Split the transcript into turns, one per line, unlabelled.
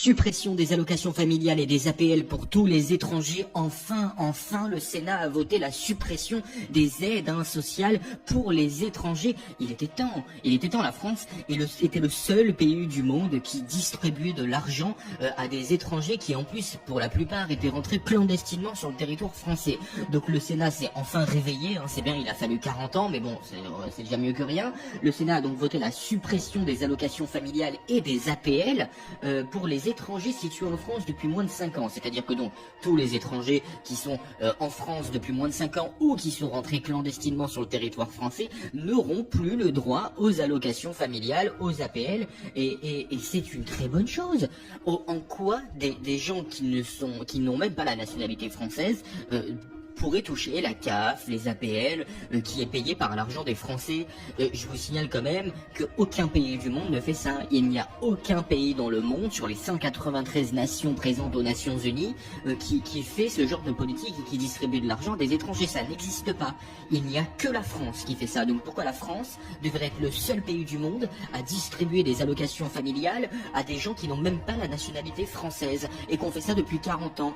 Suppression des allocations familiales et des APL pour tous les étrangers. Enfin, le Sénat a voté la suppression des aides sociales pour les étrangers. Il était temps. La France était le seul pays du monde qui distribuait de l'argent à des étrangers qui, en plus, pour la plupart, étaient rentrés clandestinement sur le territoire français. Donc le Sénat s'est enfin réveillé. C'est bien, il a fallu 40 ans, mais bon, c'est déjà mieux que rien. Le Sénat a donc voté la suppression des allocations familiales et des APL pour les étrangers situés en France depuis moins de 5 ans. C'est-à-dire que donc tous les étrangers qui sont en France depuis moins de 5 ans ou qui sont rentrés clandestinement sur le territoire français n'auront plus le droit aux allocations familiales, aux APL, et c'est une très bonne chose. En quoi des gens qui n'ont même pas la nationalité française pourraient toucher la CAF, les APL, qui est payée par l'argent des Français. Je vous signale quand même qu'aucun pays du monde ne fait ça. Il n'y a aucun pays dans le monde, sur les 193 nations présentes aux Nations Unies, qui fait ce genre de politique et qui distribue de l'argent des étrangers. Ça n'existe pas. Il n'y a que la France qui fait ça. Donc pourquoi la France devrait être le seul pays du monde à distribuer des allocations familiales à des gens qui n'ont même pas la nationalité française et qu'on fait ça depuis 40 ans?